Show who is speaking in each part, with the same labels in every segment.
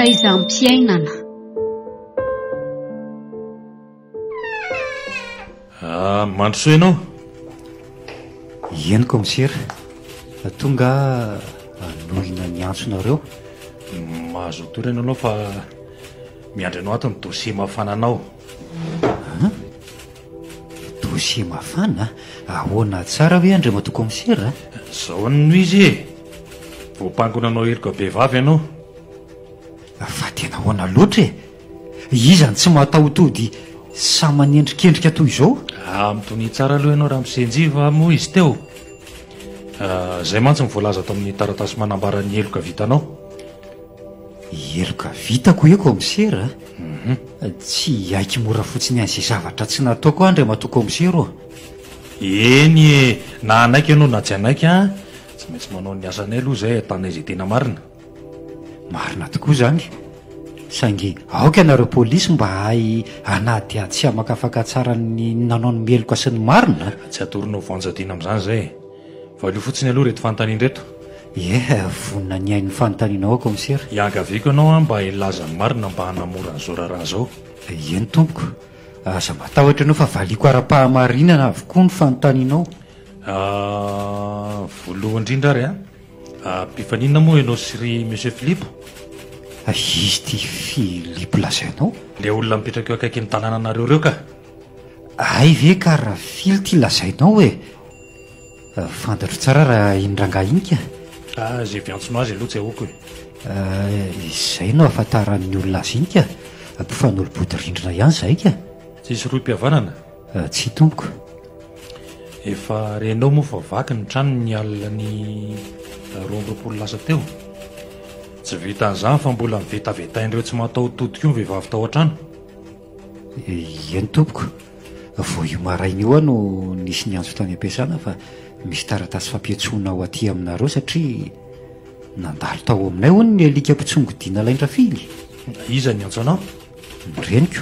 Speaker 1: fitaizam-piainana.
Speaker 2: Mandrosoa ianao?
Speaker 3: Eny komisera, tonga anohina ny antsonareo.
Speaker 2: Mahazo torana anao fa miandry anao ato ny dosie mafana anao.
Speaker 3: Dosie mafana? Ahoana tsara hoe andre mato komisera?
Speaker 2: Zao no izy e, voapangona anao heloka be vavy ianao.
Speaker 3: Fa tena ahoana loatra e, izany tsy mataotody sa manendrikendrika toy izao?
Speaker 2: Amitony tsara aloha ianao raha misenjiva moa izy teo. Zay mantsy mivoalaza ato amin'ny taratasy manambara ny heloka vitanao.
Speaker 3: Heloka vitako e komisera? Tsy aiky mora fotsiny an'izay zavatra tsy nataoko andre mato komisera.
Speaker 2: Eny e, na anaiky ianao na tsy anaiky tsy maintsy manao ny asanay aloha zay atanay izay tena marina.
Speaker 3: Marina tokoa zany, saingy aoka ianareo polisy mba hay anady ady sy hamakafaka tsara ny nanao ny meloka sy ny marina.
Speaker 2: Tsy atoronao voanjadiana amin'izany zay, fa aleo fotsiny aloha reto fanontaniana reto.
Speaker 3: Vonina ny hain'ny fanontanianao komisera.
Speaker 2: Iangaviako ianao mba ilaza ny marina mba hanamora an'izao raharaha zao.
Speaker 3: Eny tompoko, aza matahotra ianao fa valiko ara-pahamarinana avokoa ny fanontanianao.
Speaker 2: Voalohany indrindra ary mpifanina moa ianao sy ry monsieur Philippe?
Speaker 3: Izy ty Philippe lazainao?
Speaker 2: Le olona mipetraka eo akaiky ny tanàna anareo reo ka?
Speaker 3: Ay ve ka raha fily ty lazainao e? Fantatro tsara raha indrangah inika.
Speaker 2: Zay viantsonao azy aloha tsy ahoako e.
Speaker 3: Izay no ahafantaran'ny olona azy inika, mpifanolo-bodirindrina ihany zay ka.
Speaker 2: Tsisy roim-pihavanana?
Speaker 3: Tsy tompoko.
Speaker 2: Efa renao moa fa vaky ny trano ny alina ny 200 lasa teo. Tsy vita an'izany fa mbola mivetavetain'ireo tsy mataotodika io ny vehivavy tao an-trano.
Speaker 3: Eny tompoko, vao io maraina io no nisy ny antso tany ampiasana fa misy taratasy fampiatsoana ao aty aminareo satria nandalo tao aminay hono ny alika mpitsongodiana laindrafily.
Speaker 2: Iza ny antso anao?
Speaker 3: Ny reniko.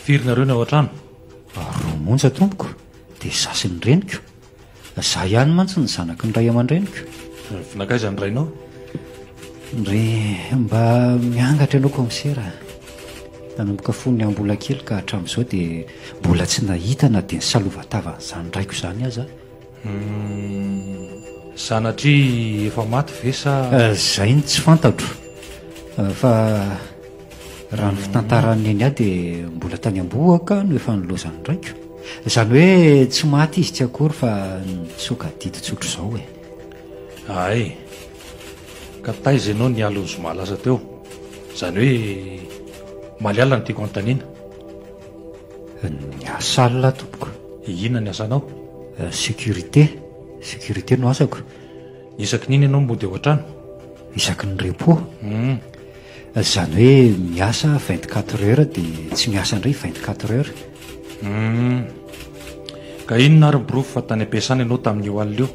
Speaker 2: Firy nareo ny ao an-trano?
Speaker 3: Romonja tompoko, dia sasy ny reniko. Za ihany mantsy ny zanaky ny ray aman-dreniko.
Speaker 2: Finakaiza ny rainao?
Speaker 3: Ndre mba miangatra ianao komisera, nanomboka fony ambola kely ka hatramin'izao dia mbola tsy nahita na dia ny salova-tavan'izany raiko izany aza.
Speaker 2: Sanatria efa maty ve sa?
Speaker 3: Zay ny tsy fantatro, fa raha ny fitantarany eny aho dia mbola tany amboaka no efa nilozany raiko. Izany hoe tsy maty izy tsy akory fa nitsoka diditsotro izao e.
Speaker 2: Ay, ka taiza ianao ny alon'ny zoma lasa teo, izany hoe maliala ny tiako anontaniana.
Speaker 3: Ny asa alina tompoko.
Speaker 2: Inona ny asanao?
Speaker 3: Sécurité no asako.
Speaker 2: Isaky niny ianao mody ao an-trano?
Speaker 3: Isaky ny repos. Izany hoe miasa 24 heures dia tsy miasa indray 24 heures.
Speaker 2: Ka inona ary borofo fa tany ampiasana ianao tamin'io alina io?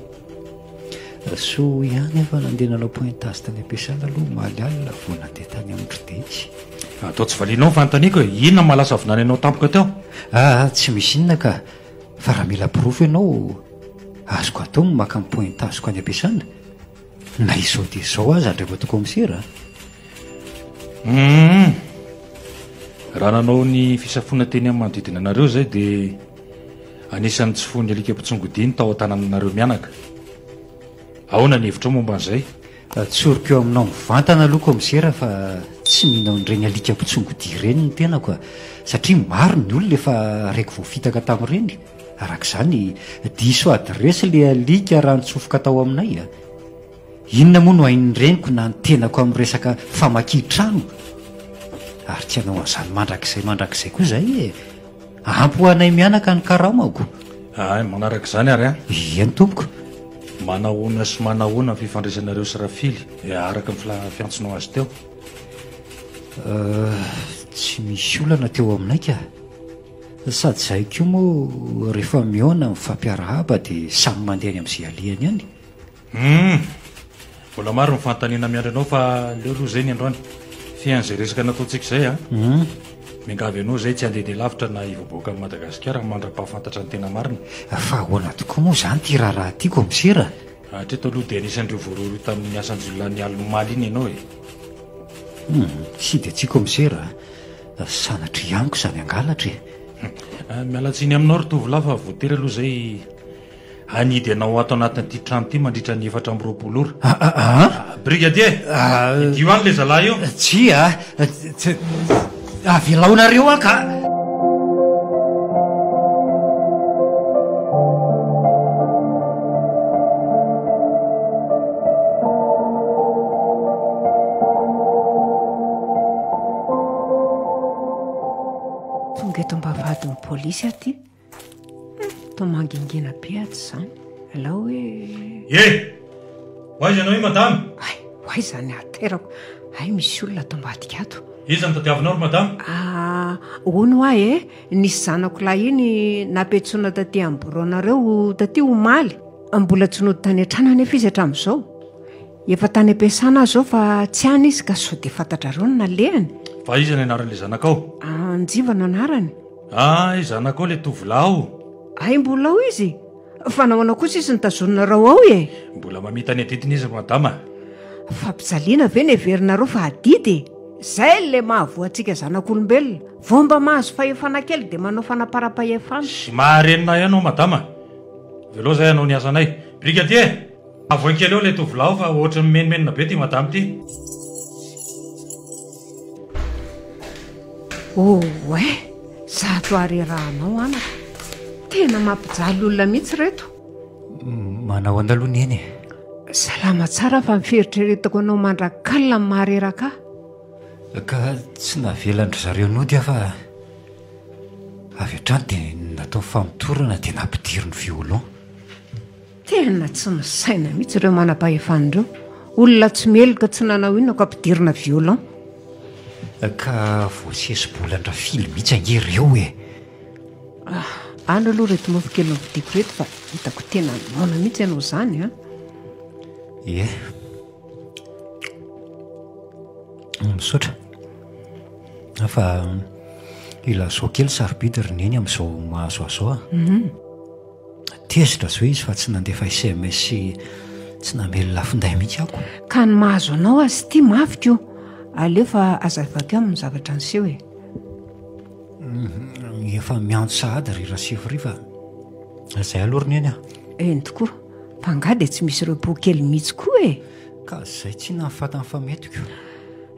Speaker 3: So ihany efa nandehananao pointage tany ampiasana aloha maly alina vao nandeha tany amin'ny Tridetsy.
Speaker 2: Atao tsy valianao ny fanontaniako e, inona malasa avinany ianao tampoka teo?
Speaker 3: Tsy misy inona ka, fa raha mila borofo ianao azoko atao ny maka ny pointageko any ampiasana. Na izao dia izao aza andreva toko komisera.
Speaker 2: Raha nanao ny fisafoana teny amin'ny manodidina anareo zay dia anisan'ny tsy fony alika mpitsongodiny tao an-tanànanareo mianaka. Ahoana ny hevitra momba an'izay?
Speaker 3: Tsoriko eo aminao mivantana aloha komisera fa tsy mihina ireny alika mpitsongody ireny ny tenako, satria maro ny olona efa raiky voafitaka tamin'ireny. Arak'izany diso adresy ilay alika raha nitsofoka tao aminay. Inona moa no hain'ny reniko na ny tenako amin'ny resaka famakian-trano? Ary tsy hanao an'izany mandrakizay koa zay e. Ampy ho anay mianaka ny karamako.
Speaker 2: Ay, manaraka izany ary
Speaker 3: Eny tompoko.
Speaker 2: Manahoana sy manahoana ny fifandraisanareo sy rafily araka ny fiantsonao azy teo?
Speaker 3: Tsy misy olana teo aminay ka, sady zay koa moa rehefa miona mifampiarahaba dia samy mandeha any amin'izay alihany ihany.
Speaker 2: Mbola maro mifanontaniana miandry anao fa leo aloha izay ny androany fian'izay resaka nataontsika izay miangavy ianao izay tsy handeha dia lavitra na hivoaboaka amin'ny Madagasikara mandra-pahafantatra ny tena marina.
Speaker 3: Fa ahoana tokoa moa izany ty raharaha ty komisera?
Speaker 2: Hatreto aloha dia anisan'ireo voarory tamin'ny asan'izolona ny alinomaly iny ianao e.
Speaker 3: Sy dia tsy komisera sanatry ianiko izany angalatra
Speaker 2: mialatsiny aminao ry tovolahy fa voatery aloha izay anidy anao ato anatin'ity trano ity mandritra ny 420 ora. Brigadier, io any le zalahy io?
Speaker 3: Tsy avelaonareo aka.
Speaker 1: Tonga eto mbavadin'ny polisy aty. To mangingina be aty izany. Alao hoe
Speaker 2: hoaiza anao io madame?
Speaker 1: Hoay zany aterako. Misy olona ato ambadika ato.
Speaker 2: Iza ny tadiavinao ry madame?
Speaker 1: Hono ahy nisy zanako lahy iny napetsoina taty amin'ny bureau-nareo taty omaly. Mbola tsy nody tany an-trano nefa izy hatramin'izao. Efa tany am-piasana zao fa tsy any izy ka sao dia fantatrareo ny nalehany.
Speaker 2: Fa iza ny anaran'ilay zanakao?
Speaker 1: Anjivana anarany.
Speaker 2: Zanakao le tovolahy.
Speaker 1: Mbola ao izy. Fa nahoana kosa izy nitazonareo ao
Speaker 2: Mbola mamita ny adidiny izy madama.
Speaker 1: Fampijaliana ve ny heverinareo fa adidy? Zay le mahavoantsika zanak'olombelona. Vao mba mahazo fahefana kely dia manao fanaparam-pahefana.
Speaker 2: Sy maharenina ianao madama. Velao zay anao ny asanay. Brigadier, avoy kely eo le tovolahy fa ohatry menimenina be ty madama ty.
Speaker 1: Zato arerahanao anaka. Tena mampijaly olona mihitsy reto.
Speaker 3: Manao andalony eny
Speaker 1: Salama tsara fa miferitreretako anao mandrakalina amin'ny mahareraka.
Speaker 3: Ka tsy navelandry zareo nody aho fa avy hatrany dia natao famitorana dia nampidiry ny violon.
Speaker 1: Tena tsy misaina mihitsy ireo manam-pahefan'ireo. Olona tsy meloka tsy nanao inona ka ampidirina violon.
Speaker 3: Ka voasesi-bolandra fily mihitsy angereo
Speaker 1: Any aloha reto mofo kely novidiko reto fa hitako tena nona mihitsy ianao izany
Speaker 3: misaotra fa ilazao kely sarobidy ry neny amin'izao mahazo azao tezitra zao izy fa tsy nandefa SMS tsy namely lafinday mihitsy ako.
Speaker 1: Ka ny mahazo anao azy ity mafiko. Aleo fa azavaka amin'ny zavatra niseho
Speaker 3: efa miantso sahady ry rasivry fa zay aloha ry neny
Speaker 1: Eny tokoa. Fa nga dia tsy misy ireo pokely mihitsy koa
Speaker 3: ka zay tsy nahafatany fa metiko.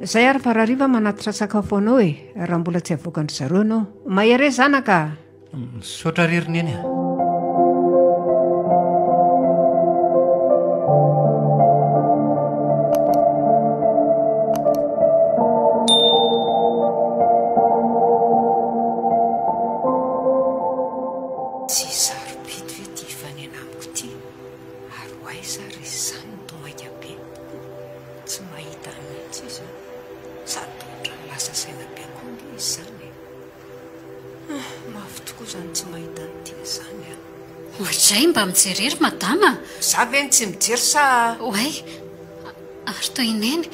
Speaker 1: Zay ary fa rahariva manatitra sakafo anao raha mbola tsy avoakandry zareo anao. Mahare zanaka.
Speaker 3: Misaotra ry neny
Speaker 4: Ohatray mba mijerery madama.
Speaker 1: Za ve tsy mijery sa?
Speaker 4: Ary toy ineny.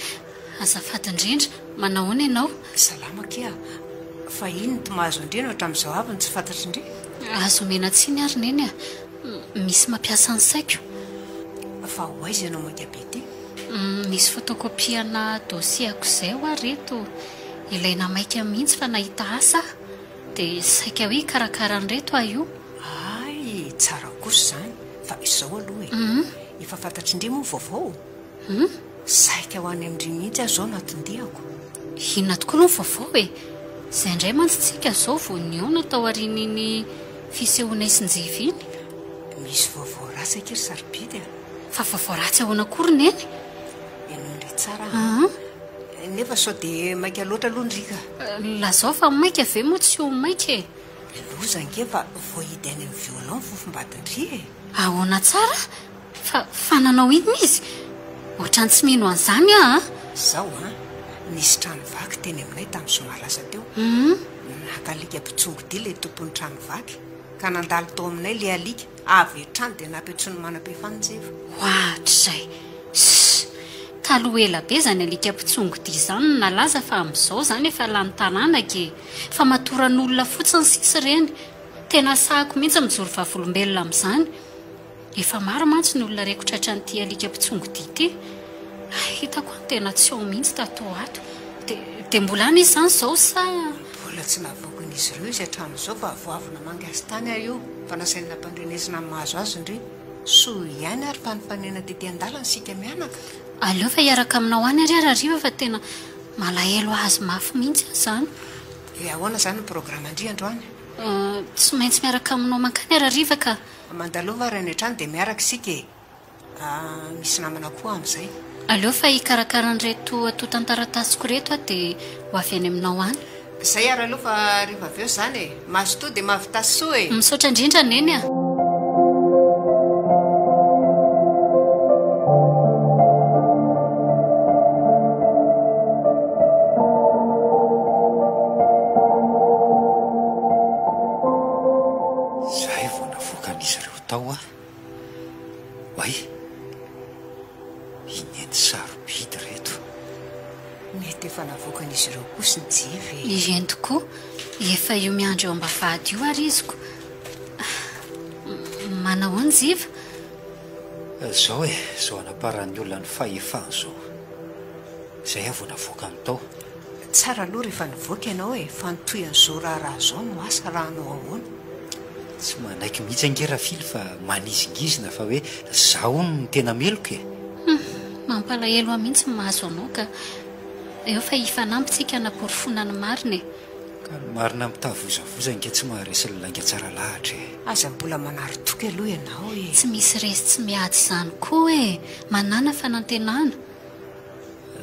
Speaker 4: Azafady indrindra, manahoana ianao?
Speaker 1: Salama kia. Fa ino no mahazo indrina hatramin'izao avy ny tsy fantatry indri?
Speaker 4: Azo omena tsiny ary neny misy mampiasa ny saiko.
Speaker 1: Fa hoaiza ianao mangabe ty?
Speaker 4: Misy fotokopiana dosiako izay ho reto. Ilaina maika mihitsy fa nahita asa dia saika hoe karakara an'ireto io.
Speaker 1: Tsara kosa zany. Fa izao aloha efa fantatry indri moa vaovao. Saika ho any amin'indry mihitsy aho zao natondihako.
Speaker 4: Inona tokoa no vaovao Izay indray mantsitsika zao voaniona tao arininy fisehoana isin-jivy iny.
Speaker 1: Misy vaovao ratsy kely sarobidy
Speaker 4: Fa vaovao ratsy ahoana akory neny?
Speaker 1: Ianao indray tsara. Nefa sao dia maika loatra aloha ndrika.
Speaker 4: Lazao fa maika ve moa tsy ho maika
Speaker 1: Loza nge fa voahidy any amin'ny violon fofombadindry
Speaker 4: Ahoana tsara? Fa nanao inona izy? Ohatrany tsy mino an'izany
Speaker 1: Zao nisy trano vaky teny aminay tamin'ny zoma lasa teo. Nakalika mpitsongo dia ilay tompon'ny trano vaky ka nandalo tao aminay ilay alika. Avy trano dia nampetsony manam-pefanjeva.
Speaker 4: Ohatrizay. Taloha ela be zany alika mpitsongo dia izany nalaza fa amin'izao zany efa lany tanàna ke fa matoran'olona fotsiny sisy ireny. Tena sahako mihitsy mijoro vavolombelona amin'izany. Efa maro mantsy ny olona rekotra hatranyity alika mpitsongo dia ity. Hitako tena tsy ao mihitsy tato ato dia mbola any izy izany izao sa
Speaker 1: mbola tsy nahavoaka n'izy ireo izy hatramin'izao fa avoavina mangasy tany ary io fa nasaina mpandrenesina mahazo azy indry soa ihany ary fanimpanena tety an-dalana sika mianaka
Speaker 4: aleo fa hiaraka aminao any ary arariva fa tena malahelo azy mafy mihitsy azy zany
Speaker 1: ahoana izany ny programa indri androany
Speaker 4: tsy maintsy miaraka aminao mankany arariva ka
Speaker 1: mandalova ray ny an-trano dia miaraka isika misy namana koa amin'izay
Speaker 4: aleo fa hikarakara an'ireto ato tantaratasiko reto a dia ho avy any aminao any
Speaker 1: izay ary aloha fa rehefa avy eo izany mahazo to dia mahavitasy soa
Speaker 4: misaotra indrindra neny a
Speaker 3: zay vao navoakan'izy ireo tao a way inenty sarobidy reto
Speaker 1: mety efa navoakan'izy ireo koa sy ny jivy
Speaker 4: ien tokoa efa io miandro eo ambavady io ary iziko manao any jiva
Speaker 3: zao zao anaparan'ny olona ny fahefany zao izay a vao navoaka ny tao
Speaker 1: tsara aloha rehefa nivoaka ianao fa nitoy an'izao raharaha zao no asa raha anao ahoana
Speaker 3: tsy manaiky mihitsy angerafily fa manizingizina fa hoe zaho no tena meloka
Speaker 4: mampalahelo a mihitsy mahazo anao ka eo fa hifanampytsika naporofona ny marina
Speaker 3: ka ny marina mitavozavoza nke tsy maharesy lalainga tsara lahatra
Speaker 1: aza mbola manaro-toky aloha ianao
Speaker 4: tsy misy resy tsy miady izany koa manana fanantenana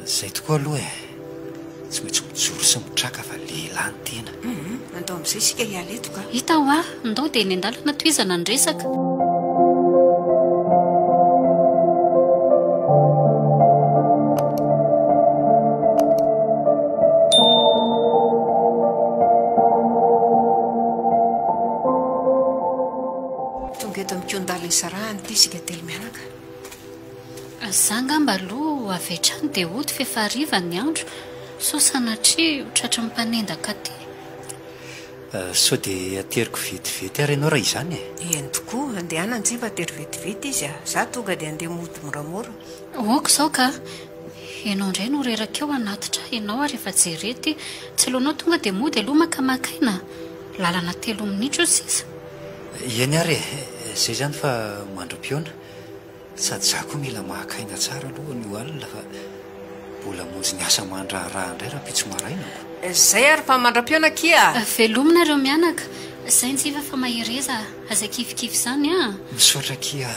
Speaker 3: zay tokoa aloha tsy maintsy mijoro sy mitraka fa lehilahy ny tena
Speaker 1: andao amin'izay sika hialetoka
Speaker 4: hita ho a ndao dia ny andalana toizana ny resaka
Speaker 1: tonga eto amikondala isarahany ty sika telo mianaka
Speaker 4: za ngamba aloha avetrany dia ody fehefariva ny andro so sanatria hotratra mimpanendaka ty
Speaker 3: sao dia ateriko vetivety ary ianao raha izany
Speaker 1: eny tokoa andehana njiva tery vetivety izy za tonga dia andeha mody moramora
Speaker 4: oako izao ka ianao indray no reraka eo anatitra ianao ary efa jerety tsy alohanao tonga dia mody aloha makamakaina lalana 3 minitra o sisa
Speaker 3: eny ary zay zany fa mandrom-piona sady za koa mila mahakaina tsara aloha ny oalina fa mbola monjy ny asa mandraharaha indray raha pitso marainako
Speaker 1: zay ary fa mandram-piona kia
Speaker 4: velomina ireo mianaka izay njiva fa mahireza aza kifikify izany a
Speaker 3: misaotra kia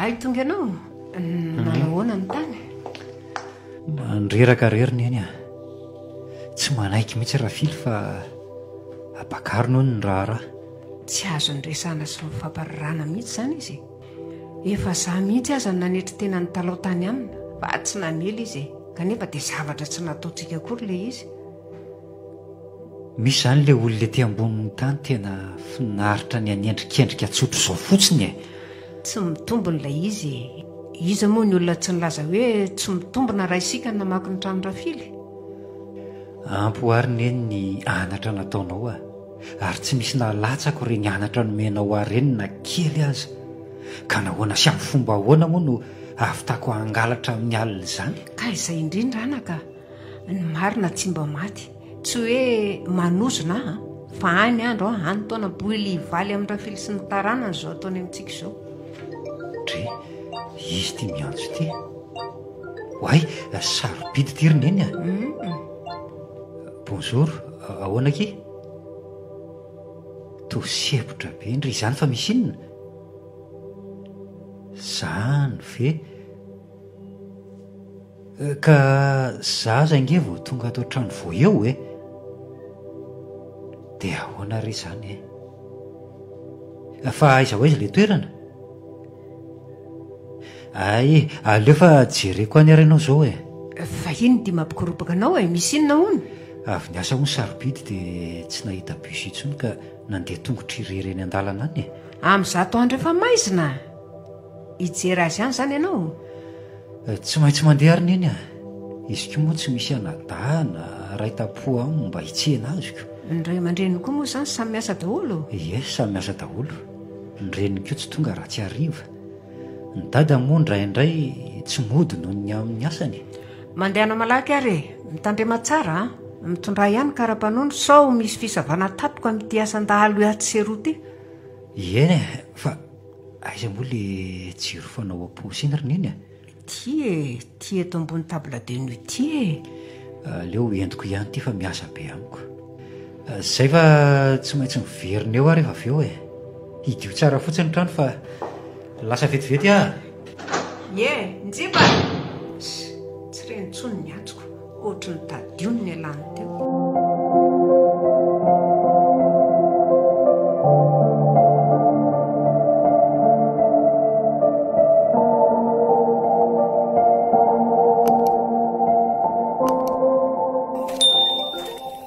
Speaker 1: ay tonga ianao nanahoana ny tany
Speaker 3: mandreraka reriny eny tsy manaiky mihitsy raha fily fa apakarino ny raharaha
Speaker 1: tsy azo nyresana sy mifampararana mihitsy izany izy efa za mihitsy aza ny nanetry tena ny talao tany amina fa tsy namely izy kanefa dia zavatra tsy nataontsika akory le izy
Speaker 3: misy izany le olona ty ambonin'ny tany tena finaritra ny anendrikendrika tsotro izao fotsiny
Speaker 1: tsy mitombon'ilay izy moa ny olona tsy nilaza hoe tsy mitombona raha isika ny namaky ny trano rafily
Speaker 3: ampoariny eny ny anatra nataonao ary tsy misy nalatsako reny anatra nomenao ary reny na kely aza ka nahoana sy amin'ny fomba ahoana moa no avitako hangalatra amin'ny alina izany
Speaker 1: ka izay indrindra anaka ny marina tsy mba maty tsy hoe manozona fa any andro any taona boily valy amin'ny rafily sy ny taranany zao ataony amintsika izao
Speaker 3: dre izy ty miantso ty hoay sarobidy tiriny eny bonjour ahoana ky tosepotra be indry izany fa misy inona zany ve ka za zange vao tonga atao trano vo eo dia ahoana re zany fa aiza ho aiza le toerana ay aleo fa jereko any aranao zao
Speaker 1: fa iny dia mampikorobaka anao misy inona hono
Speaker 3: avy ny asa ho ny sarobidy dia tsy nahita bus intsony ka nandeha tongotra irereny an-dalana any
Speaker 1: amin'zato andro efa maizina hijery azy any izany ianao
Speaker 3: tsy maintsy mandeha arina eny izy ko moa tsy misy anadana raitapo aminy mba hitsena azoko.
Speaker 1: Ndray aman-dreny koa moa izany samy miasa daholo.
Speaker 3: Ie, samy miasa daholo. Ny reniko tsy tonga raha tsy hariva. Ny dada moa ndraindray tsy mody noho ny amin'ny asany.
Speaker 1: Mandehana malaky ary mitandrema tsara mitondra ihany kara-panono sao misy fisavana tatoka amin'ity asan-dahalo aty seroa ty.
Speaker 3: Ie, fa aiza moa le jiro fanao am-posiny rineny a?
Speaker 1: Ty eto ambony table de nuit ty
Speaker 3: leo entiko ihany ty fa miasa be amiko. Zay fa tsy maintsy miverina eo rehefa avy eo hidio tsara fotsiny trano fa lasa vetivety a.
Speaker 1: Njiba tsy renitsony ny atsoko ohatry ny tadiony ny alany teo.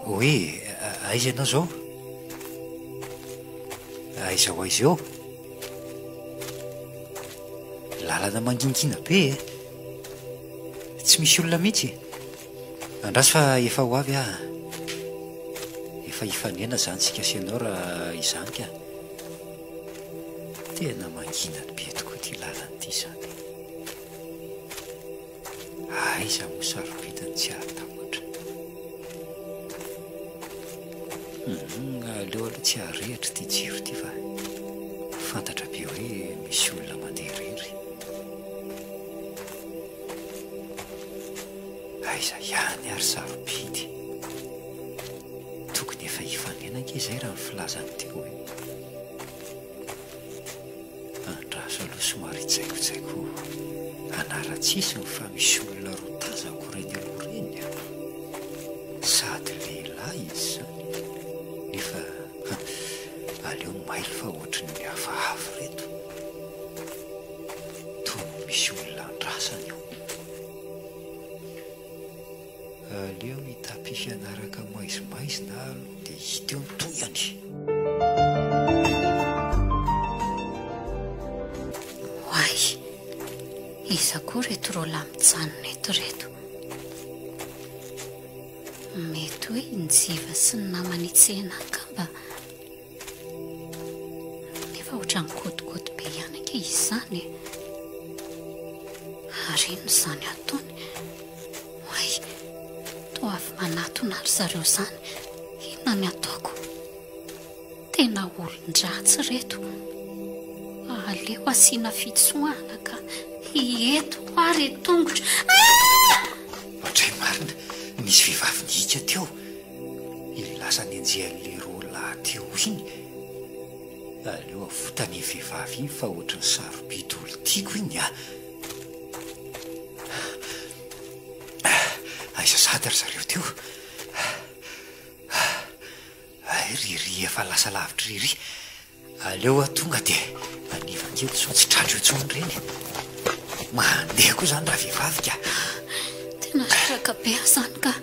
Speaker 3: Hoe aiza ianao zao? Aiza ho aiza eo? Lalana mangingina be tsy misy olona mihitsy. Andraso fa efa ho avy efa hifanena zany sika sy ianao raha izany ka. Tena mangina be tokoa ty lalana ty zany. Aiza mo sarobidy tsy ahatahotra. Aleo aloha tsy arehitra ty jiro ty fa fantatra be hoe misy olona mandeha irery. Aiza ihany ary sarobidy. Tokony efa hifanena ke izay raha ny filazany teo hoe. Andraso aloha somary tsaikotsaiko anara-tsisiny fa misy olona roa tazako reny aloha reny sady lehilahy izy zany nefa aleo mailo fa ohatrany mihafahavy reto. Toy misy olona andrasany eo. Aleo hitapy fianaraka maizimaizina aloha dia hita eo nitoyany.
Speaker 4: Hoay, iza koa reto rola mijanona eto reto. Mety hoe injiva sy ny namany itsena angamba. Nefa ohatrany godogody be ihany anke izy zany. Ary ino izany ataony? Hoay, toa avy manatona ary zareo zany. Inona ny ataoko? Tena olon-dratsy reto. Aleo asiana fitsoahana ka hieto ary tongotra.
Speaker 3: Ohatray marina misy vehivavy nihika teo. Ilasa ny anjehan'le roa lahy teo iny. Aleo avotany vehivavy iny fa ohatrany sarobidy olo tiako iny a. Aiza sady ry zareo teo. Riry efa lasa lavitra riry. Aleo tonga dia anivankely so tsy tratro etsony reny. Mandeha koa zany raha vehivavy ka.
Speaker 4: Tena soraka be zany ka.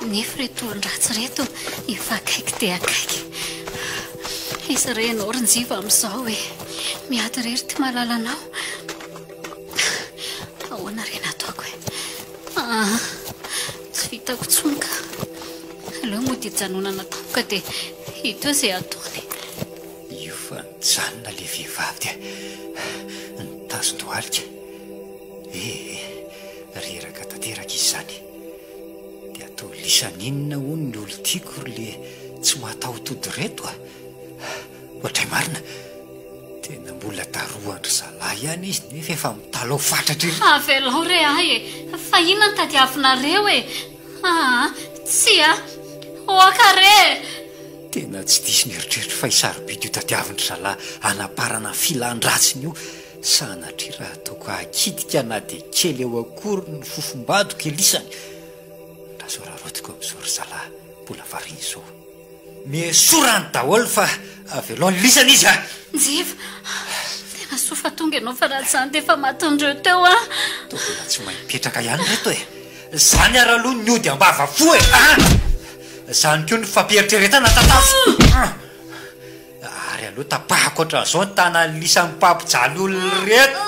Speaker 4: Nefa reto olon-dratsy reto efa akaiky dia akaiky. Izy renao rinjiva amin'izao hoe miady rery ty malalanao. Ahoana reny ataoko hoe. Tsy vitako tsony ka. Aleo mody hijanonana tampoka dia hito izay ataony.
Speaker 3: Io fa nijanona le vehivavy dia nitazon-dohalika. Reraka tanteraka izy zany. Dia atao lisaninona hono ny olo tiako le tsy mahataho-tody reto a. Ohatray marina tena mbola daroandry zalahy ihany izy nefa efa mitalao fatratra iry.
Speaker 4: Avelao re ahy fa inona ny tadiavinareo e? Tsy oakare.
Speaker 3: Tena tsy diso ny eritreritra fa hisarobidy io tadiavindry zalahy anaparana filan-dratsiny io. Sanatria raha ataoko akitika na dia kely eo akory ny fofom-badoka elisany. Raha zao raha rotiko amin'izao ry zalahy mbola variana izao. Miesorany daholo fa avelao ny lisany izy a.
Speaker 4: Njiva, tena sofa tonga ianao fa raha zany dia efa matondreo teo a.
Speaker 3: Tokona tsy mahipetraka ihany reto e. Zany ara aloha ny ody ambava fo e. Zany koa ny fampieritrretana tatafo. Ary aloha tapahako ohatran'izao ny tana ny lisan'ny mpampijaly olona reto.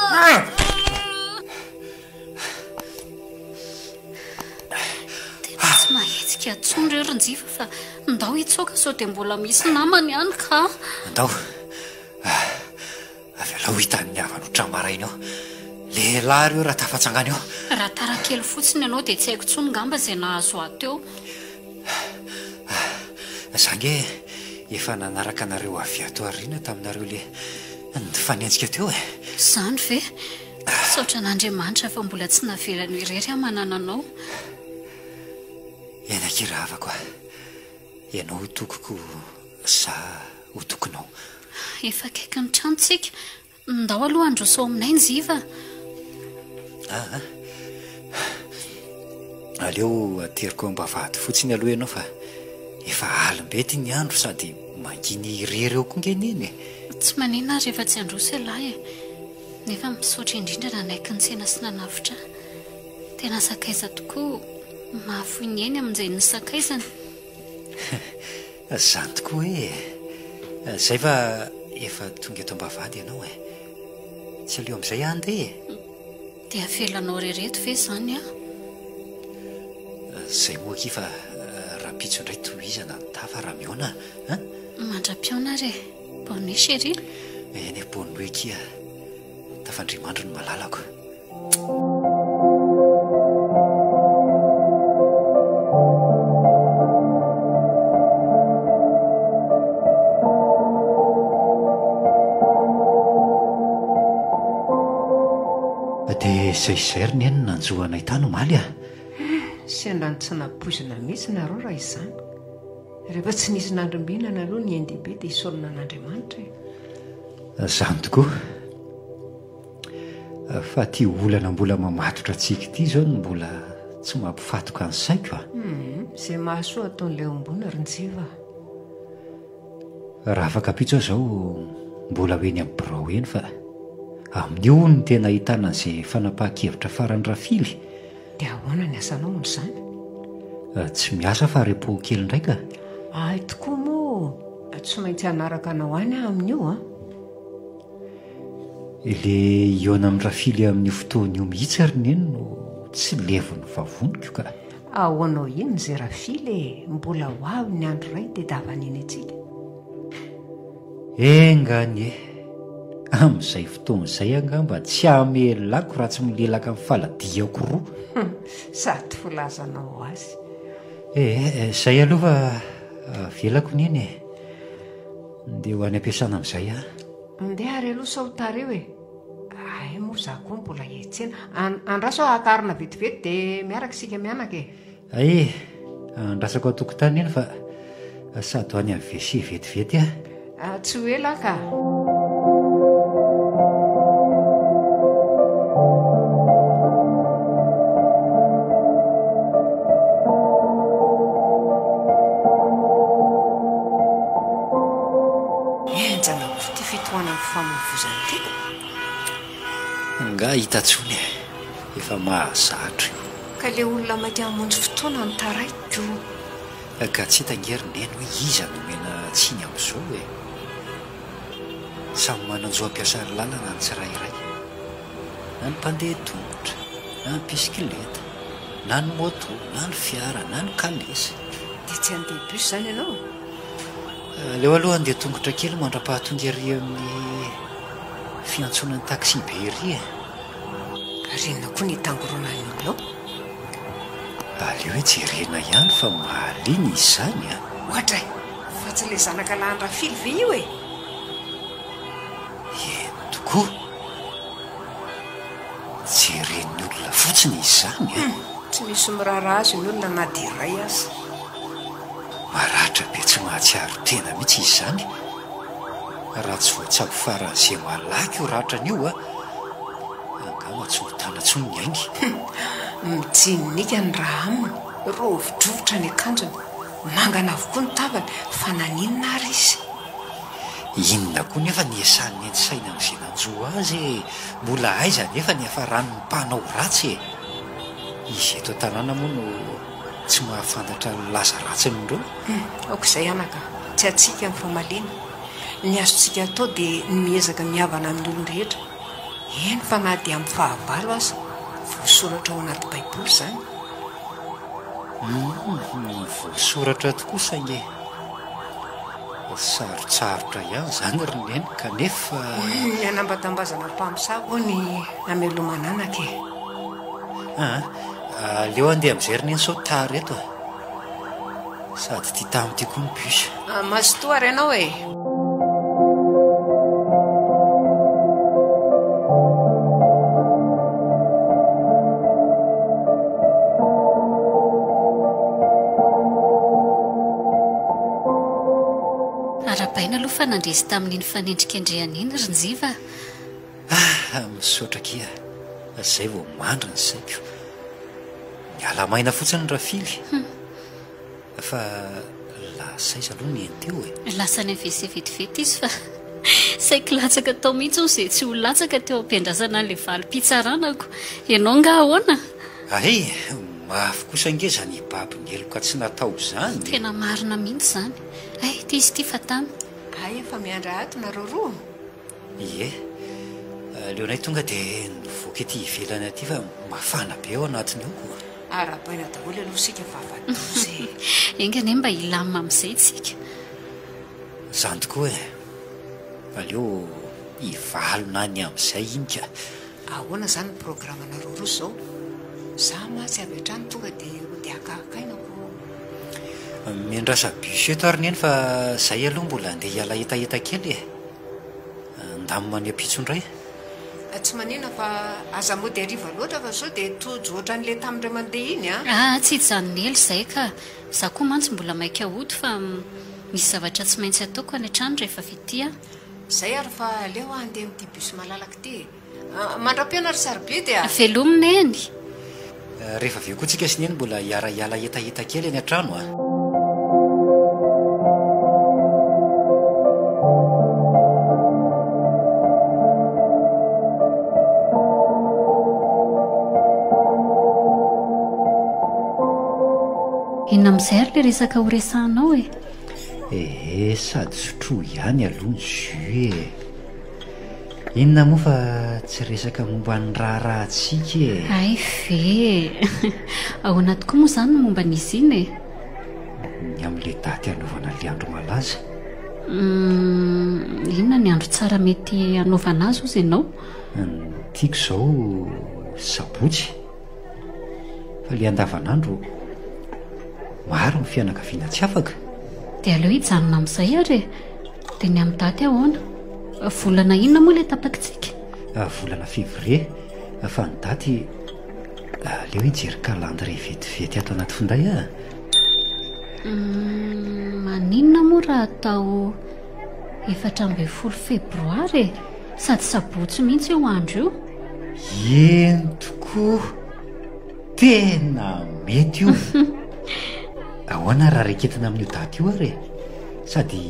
Speaker 4: fiatsony reo rinjifa fa ndao hitsoaka sao dia mbola misy namany ihany ka
Speaker 3: andao avy alao hitan'ny avano tramaraina ao lehilahy reo raha tafatsangana eo
Speaker 4: raha tarakely fotsiny ianao dia tsy haiko tsony ngamba izay nahazo ato eo
Speaker 3: zange efa nanaraka anareo avy ato ariana taminareo le nifanenjika teo
Speaker 4: izany ve saotra n'Andriamanitra fa mbola tsy navelany irery amanana anao
Speaker 3: ianakira havako ianao tokoko sa ho tokonao
Speaker 4: efa kaiky ny tranontsika ndao aloha androsao aminay ny ziva
Speaker 3: aleo ateriko ambavady fotsiny aloha ianao fa efa alimbety ny andro sady manginy irery eo kongeniny
Speaker 4: tsy manina rehefa tsy androso alahy nefa misaotra indrindra nanaiky ny tsena sy nanavitra tena sakaiza tokoa mahafo ny eny amin'izay ny sakaizany
Speaker 3: zany tokoa zay fa efa tonga eto ambavady ianao tsy aleo amin'izay andeha
Speaker 4: dia afelanao rereto ve zany
Speaker 3: zay moa kifa raha pitso indray tohizana tafa raha miona
Speaker 4: mandra-piona re bonne chérie
Speaker 3: eny bonne nuit kia tafandrimandro ny malalako dia zay ry ny eny nanjohanay tany omaly
Speaker 1: sy andrany tsy napoizina mihitsy nareo raha izany rehefa tsy nisy nandrombinana aloha ny endehibe dia isorona an'Andriamanitra
Speaker 3: zany tokoa fa ty olana mbola mamatotra antsika ity zao no mbola tsy mampifatoka ny saiko
Speaker 1: izay mahasoa ataon'ilay ombona rinjiva
Speaker 3: raha afaka pitso aho zao mbola hoeny amin'ny birao eny fa amin'io ny tena ahitana an'izay fanapahan-kevitra farany rafily
Speaker 1: dia ahoana ny asanao moa izany
Speaker 3: tsy miasa fa repo kely ndraika
Speaker 1: ay tokoa moa tsy maintsy hanaraka anao any amin'io
Speaker 3: ile iona amin'ny rafily amin'ny fotoany io mihitsy ary ny eny no tsy levony vavoniko ka
Speaker 1: ahoanao iny izay rafily mbola ho avy ny andro ray dia davaniny antsika
Speaker 3: engany amin'izay fotoan'izay angamba tsy hamelako raha tsy milelaka amin'ny faladiako roa
Speaker 1: sady filazanao azy
Speaker 3: izay aloha fa velako niny ndeha ho any ampiasana amin'izay
Speaker 1: ndeha ary aloha saotary eo ay moa za koa mbola etsena andraso akarina vetivety dia miaraka isika mianaka
Speaker 3: andrasako atokotany eny fa sady ho any amin'ny wc vetivety
Speaker 1: tsy ho ela ka
Speaker 3: nga hitatsony efa mahazatra
Speaker 1: ka le olona maty hamonjy fotoana ny taraiko
Speaker 3: ka tsy hitangeryneny hoe iza nomena tsiny amin'izao samy mananjo ampiasany lalana ny tsirairay na ny mpandeha tongotra na ny bisikileta na ny moto na ny fiara na ny kalesa
Speaker 1: dia tsy andeha bus izany ianao
Speaker 3: leo aloha andeha tongotra kely mandra-pahatonga ery amin'ny fiantsonan'ny taxi be ery
Speaker 1: rinona koa ny tangorona ny olao
Speaker 3: aleo hoe jerena ihany fa mahaliana izany
Speaker 1: ohatray fa tsy ilay zanaka lahandrafily ve io
Speaker 3: tokoa jeren'ny olona fotsiny izany
Speaker 1: tsy misy miraharaha azy ny olona na dia ray azy
Speaker 3: maratra be tsy mahatsiaro tena mihitsy izany raha tsy voatsabo faran'izay malaky io rahatran'io angama tsy hotana tsony ny aingy
Speaker 1: mijinika ny raha aminy rovidrovotra ny akanjony mangana avokoa ny tavany fa naninona ary izy
Speaker 3: inona koa nefa ny esan'ny enti-saina amin'izay nanjoa azy mbola aiza nefa ny hafarany ny mpanao ratsy izy eto an-tanàna moa no tsy mahafantatra ny laza ratsyn'ireo
Speaker 1: aok'izay anaka tsy atsika amin'ny famalina ny azontsika atao dia ny miezaka mihavana amin'ny olon-rehetra eny fa na dia amin'ny fahavalo azy voasoratra ao anaty baiboly izany
Speaker 3: voasoratra tokoa sainge sarotsarotra ihany zany roneny kanefa
Speaker 1: ny anambatambazana mpamosavo ny amelomananaka
Speaker 3: leo andeha am'izay roneny sao tary eto sady ty tamity koa ny bus
Speaker 1: masotoa renao e.
Speaker 4: arabaina aloha fa nandresy tamin'iny fanendrika andrean'iny rinjiva
Speaker 3: misaotra kia zay vao mandry ny saiko mialamaina fotsiny ny rafily fa lasaiza aloha ny enteo e
Speaker 4: lasa ny avese vetivety izy fa saiko latsaka tao mihitsy o zay tsy ho latsaka teo ampiandrasana n'la valim-pitsaranako ianao nga ahoana
Speaker 3: ay mafy kosa nge zany babiny eloka tsy natao zany
Speaker 4: tena marina mihitsy zany ay ty izy ty fatamy
Speaker 1: ay efa miandra ato nareo roa
Speaker 3: ie leonay tonga dia nivoaka ty ivelany aty fa mafana be ao anatiny eo koa
Speaker 1: arabaina daholo aloha sika vavadose
Speaker 4: engane mba ilamina amin'izay tsika
Speaker 3: zany tokoa e aleo ivalona ny amin'izay iny ka
Speaker 1: ahoana zany ny programanareo roa zao za matsy avy atrany tonga dia ho dia akahakainako
Speaker 3: miandrasa bus eto ary neny fa zay aloha mbola andeha hiala etaeta kely e ndamomany ampitsondray
Speaker 1: tsy manina fa aza mody ariva loatra fa sao dia tojo ohatra n'le tamin'ray mandeha iny
Speaker 4: tsy hijanony ely izay ka za koa mantsy mbola maika ody fa misy zavatra tsy maintsy ataoko any an-trano rehefa vitya
Speaker 1: zay ary fa aleo andeha amin'ity bus malalaka ty mandra-piana ry saribedy
Speaker 4: velomina eny
Speaker 3: rehefa aveo koa tsika sy neny mbola hiara-hiala etaeta kely any an-trano
Speaker 4: ina amin'izay ary le resaka ho resahanao
Speaker 3: sady sotro ihany aloha ny jus inona moa fa tsy resaka momba ny raharahantsika
Speaker 4: ay ve ahoana tokoa moa zany no momba n'izy iny
Speaker 3: ny amin'le daty anaovana le andro malaza
Speaker 4: inona ny andro tsara mety anaovana azy ozy ianao
Speaker 3: tiako izao sabotsy fa le andavanandro maro ny fianakaviana tsy afaka
Speaker 4: dia aleo hijanona amin'izay ary dia ny amin'ny daty ahoana volana inona moa le tapakitsika
Speaker 3: volana février fa ny daty aleo hijery kalandre vetivety ato anaty finday
Speaker 4: maninona moa raha atao 14 febroary sady sabotsy mihitsy eo andro io
Speaker 3: eny tokoa tena mety io ahoana raha raiketina amin'io daty io ary sady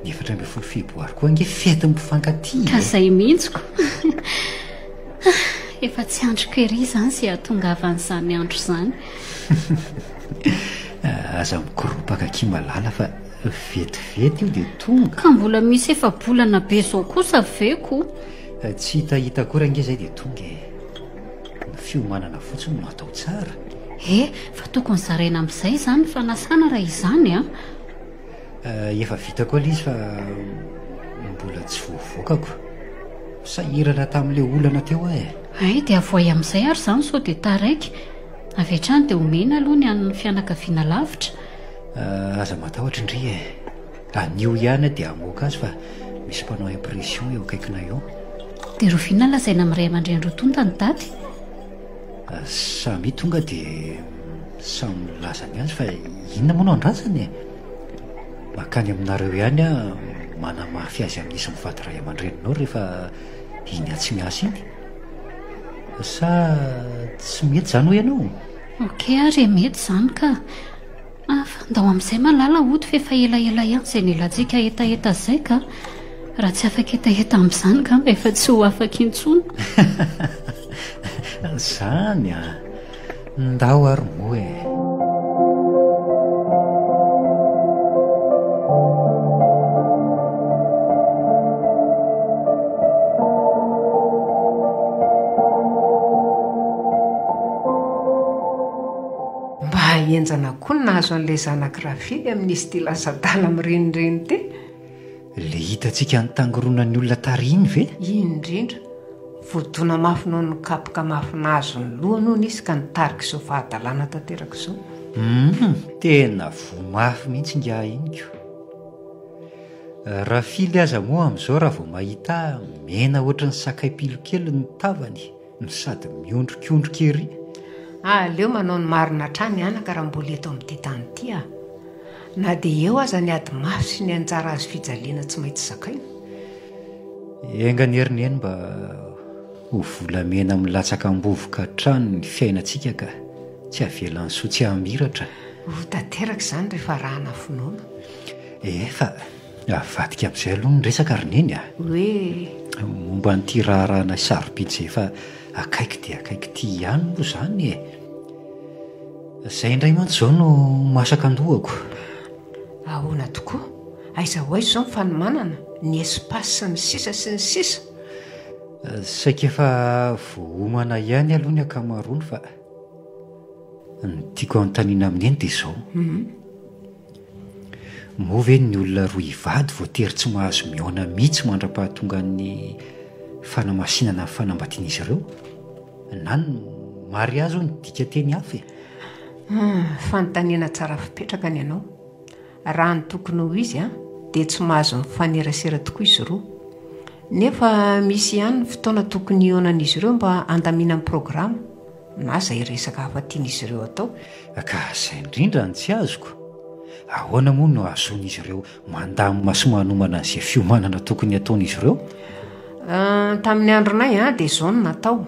Speaker 3: ny 14 febroary koa nge fety mpifankatia
Speaker 4: ka zay mihitsiko efa tsy androko ery zany zay ahatongavan'izany andro zany
Speaker 3: aza mikoropaka ki malala fa vetivety io dia tonga
Speaker 4: ka mbola misy efa bolana be zao kosa veko
Speaker 3: tsy hitahita koa raha nge zay dia tonga ny fiomanana fotsiny no atao tsara
Speaker 4: fa tokony zaraina amin'izay zany fanasana raha izany
Speaker 3: efa vita koa lay izy fa mbola tsy voavoakako sahirana tamin'le olana teo
Speaker 4: ay dia avoay amin'izay ary zany sao dia taraiky avy atrany dia omena aloha ny an'ny fianakaviana lavitra
Speaker 3: aza matahotra indri anio ihany dia amoaka azy fa misy mpanao impression eo akaikina eo
Speaker 4: dia roviana lazaina amin'ray aman-drendro tonta ny daty
Speaker 3: samy tonga dia samy lazany azy fa inona moa no andrazany makany aminareo ihany manamafy azy amin'nisy mivady ray aman-dreninao rehefa iny atsy miasa iny sa tsy mety zany ho ianao
Speaker 4: ok ary mety zany ka fa ndao amin'izay malala ody feefa elaela ihany izay nilatsika etaeta zay ka raha tsy afaka etaeta amin'izany ka mba efa tsy ho afaka intsony
Speaker 3: zany ndao ary moa
Speaker 1: mba enjana koa ny nahazo an'ilay zanakirafiry amin'izy ty lasadala mirenireny te
Speaker 3: le hitantsika nytangorona ny olona tariny ve
Speaker 1: indrindra vodona mafy noho ny kapoka mafy nahazo ny lohanoho izy ka nitarika izao fahadalàna tanteraka izao
Speaker 3: tena vomafy mihitsy nga iniko raha fily aza moa amin'izao raha vao mahita mena ohatra ny sakay pilokely ny tavany no sady miondrokondrokery
Speaker 1: aleo manao ny marina trany anaka raha mbola eto amin'ity tany ity a na dia eo aza ny ady mafy sy ny anjara azo fijaliana tsy maintsy zakaina
Speaker 3: engany herineny mba ho volamena milatsaka ambovoka trano ny fiainantsika ka tsy avelan'ny soa tsy hamiratra
Speaker 1: ho tanteraka izany rehefa rahana finoana
Speaker 3: fa avadika amin'izay aloha ny resaka rineny a
Speaker 1: hoe
Speaker 3: momba nyity raharahana sarobidy zay fa akaiky ty ihany moa zany izay indray mantsy zao no masaka andohako
Speaker 1: ahoana tokoa aiza ho aizo izao mifanomanana ny espasy sy ny sisa sy ny sisa
Speaker 3: saika efa vohomana ihany aloha ny akamaroany fa ny tiako anontaniana amin'ny eny dia izao moa ve ny olona roa ivady voatery tsy mahazo miaona mihitsy mandra-pahatonga ny fanamasinana ny fanambatian'izy ireo na ny mariazy ao ny dika teny hafa
Speaker 1: fanontaniana tsara fipetraka ny ianao raha ny tokony ho izy a dia tsy mahazo mifanerasera tokoa izy roa nefa misy ihany ny fotoana tokony ionan'izy ireo mba andamina amin'ny programa na izay resaka hafatian'izy ireo atao
Speaker 3: ka izay indrindra ny tsy azoko ahoana moa no azon'izy ireo mandamy masomanomana n'izay fiomanana tokony ataon'izy ireo
Speaker 1: tamin'ny andronay a dia izao no natao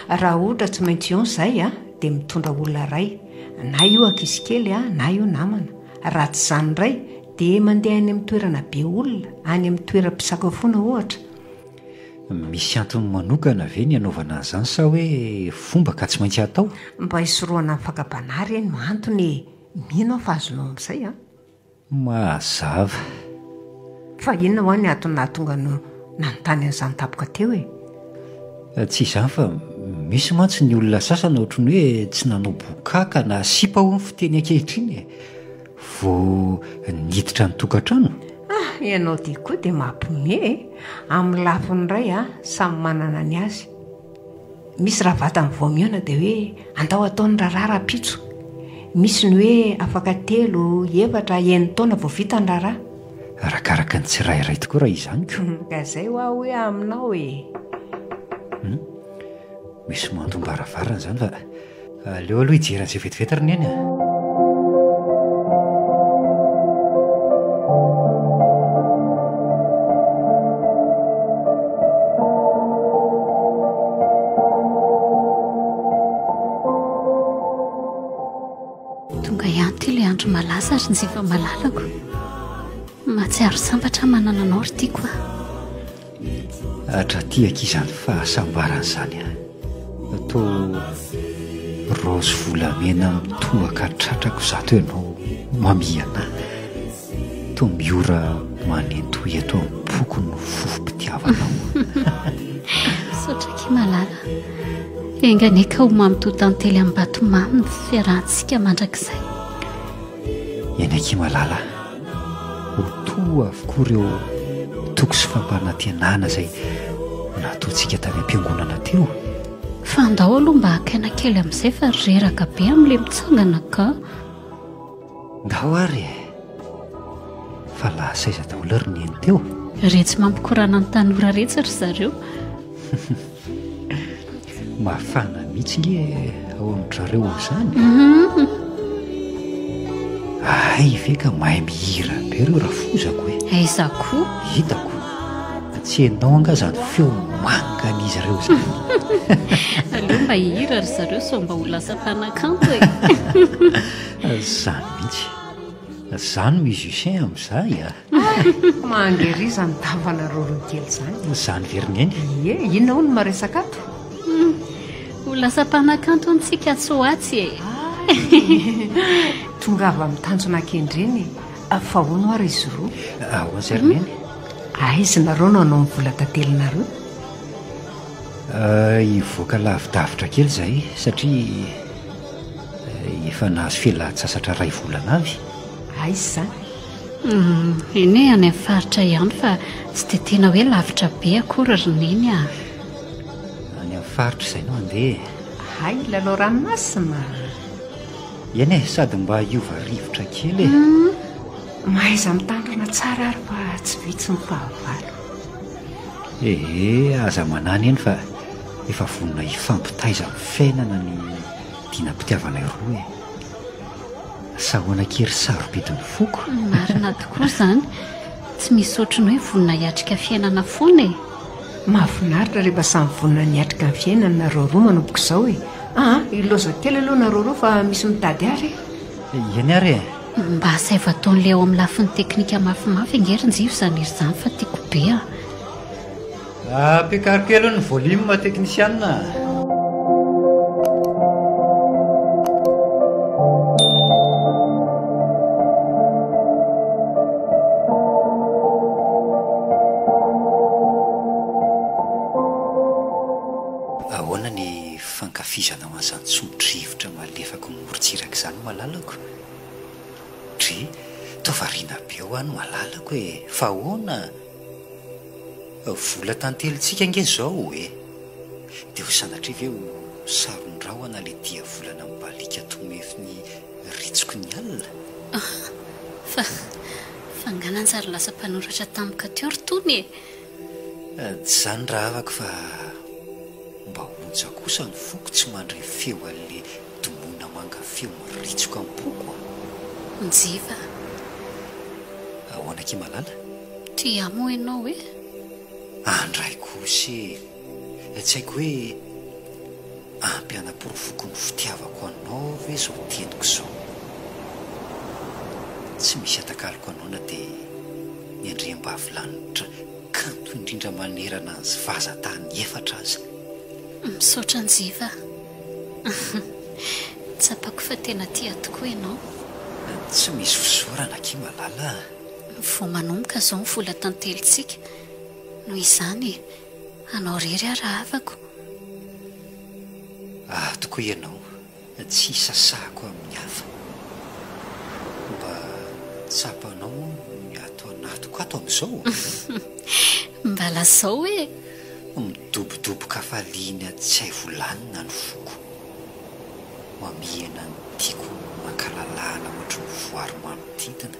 Speaker 1: raha ohatra tsy maintsy ion izay a dia mitondra olona ray na io ankizy kely a na io namana raha tsy izany ray dia mandeha any amin'ny toerana be olona any amin'ny toeram-pisakafoana ohatra
Speaker 3: misy antony manokana ve ny anaovana an'izany sa hoe fomba ka tsy maintsy atao
Speaker 1: mba hisoroana amin'ny fakabanary eny no antony mino aho fa azonao amin'izay a
Speaker 3: mazava
Speaker 1: fa inona ho any atony nahatonga no nanontany an'izany tapoka teo
Speaker 3: tsy izany fa misy mantsy ny olona sasana ohatrany hoe tsy nanao bokaka na sipa ho ny fiteny ankehitriny vo niditra ny tokantrano
Speaker 1: ianao dia koa dia mampime amin'ny lafiny ray a samy manana ny azy misy raha vatany voamiona dia hoe andao ataony raharaha raha-pitso misy ny hoe afaka 3 4 taona vao vita ny raharaha
Speaker 3: rakaraka ny tsirairay tokoa raha izanyko
Speaker 1: ka izay ho aho hoe aminao
Speaker 3: misy mandombaravarana izany fa aleo aloha hijeran'izay vetivety rineny
Speaker 4: tonga ihany ty ilay andro malaza ary nizay fa malalako matsiaro sambatra manana anao ry tiako
Speaker 3: atratiaka izany fahasambaran'izany atao rosy volamena mitohaka tratrako zato ianao mamiana to miora manentoy eto ampoko no fofom-pitiavanao
Speaker 4: misaotraky malala enganeka ho mamito tantely amin'ny batomamy ny fiarahantsika mandrakizay
Speaker 3: enaiky malala ho toa avokoa ireo toko sy fampanantenana izay nataontsika tany am-piangonana teo
Speaker 4: fa andao aloha mba hakaina kely amin'izay fa reraka be amin'ilay mitsangana ka
Speaker 3: ndao ary fa lahasaiza daholo rineny teo
Speaker 4: retsy mampikorana ny tanora retsy ry zareo
Speaker 3: mafana mihitsy nge ao amin'ndrareo izany ay ve ka mahay mihira be reo raha fozako hoe
Speaker 4: aiza koa
Speaker 3: hitako tsy enao anga zany feo mangan'izy ireo zany
Speaker 4: aleo mba hihira ry zareo so mba ho lasa mpanakanto
Speaker 3: zany mihitsy zany musicien amin'izay
Speaker 1: mangeriza ny tavanareo reo kely zany
Speaker 3: zany verineny
Speaker 1: inona ho no maresaka ato
Speaker 4: ho lasa mpanakanto antsika tsy ho atsy
Speaker 1: tonga avy amin'ny tanjona akendreny fa hono ary izy roa
Speaker 3: ahoan'izay rineny
Speaker 1: aizy nareo no anao mivola tantelinareo
Speaker 3: hivoaka lavidavitra kely zay satria efa nahazo fialan-tsasatra ray volana avy.
Speaker 1: aizy izany
Speaker 4: eny hoe any amin'ny faritra ihany fa tsy dia tena hoe lavitra be akory roneny a.
Speaker 3: Any amin'ny faritra izay no andeha.
Speaker 1: ay lalao ranomasina
Speaker 3: Eny e, sady mba hiova rivotra kely e.
Speaker 1: mahaiza mitandrona tsara ary fa tsy vitsy ny fahavalo.
Speaker 3: Aza manany eny fa efa vonona hifampitaiza amin'ny fiainana ny diana-pitiavana roa e. Sahoana kery sarobidiny foko.
Speaker 4: Marina tokoa izany, tsy misy ohatrany hoe vonona hiatrika fiainana foana e.
Speaker 1: mahafinaritra rehefa samy vonona niatrika ny fiainana nareo roa manomboka izao e. Iloza kely aloha nareo roa fa misy mitady ary e.
Speaker 3: Eny ary e.
Speaker 4: Mba saiva ataon'le ao amin'ny lafin'ny teknika mafimafy angerin-jivo izany ery izany fa tiako be a.
Speaker 3: Ampiakarikely ny volume teknisianina. Ahoana ny fankafizana ho an'izany tsondrivotra malefaka morotsiraka izany malalako? Dry toa variana be ho any malalako e. Fa ahoana vola tantelontsika ange zao e. Dia ho sanatrivy eo saron-drahona le dia volana mibalika tomefiny ritsoko ny alina.
Speaker 4: Fa angananjary lasa mpanoratra tamika teo ry tony e.
Speaker 3: Tsy izany raha afaka fa mba onja kosa ny foko tsy mandray feo an'le domona manga feo maritsoko am-poko.
Speaker 4: Njiva
Speaker 3: Ahoana ke malala?
Speaker 4: tia mo ianao e.
Speaker 3: Andray kosa tsy haiko hoe ampy anam-porofoko ny fitiavako anao ve zao teniko izao. Tsy misy atakaliko anao na dia ny andriam-bavy lanitra kanto indrindra manerana ny vazatany efatra aza.
Speaker 4: Misaotra Njiva. Tsapako fa tena tia tokoa ianao.
Speaker 3: Tsy misy fisaorana ke malala.
Speaker 4: Vao manomboka izao ny vola tantelontsika noho izany anao rery raha afako.
Speaker 3: Tokoa ianao tsy sasahako amin'ny hafa. Mba tsapanao ny ato anatiko ato amin'izao.
Speaker 4: Mba lazao e.
Speaker 3: Midobodoboka faliana tsy hay volanina ny foko. Mamihana ny tiako mankalalana ohatry ny voary manodidina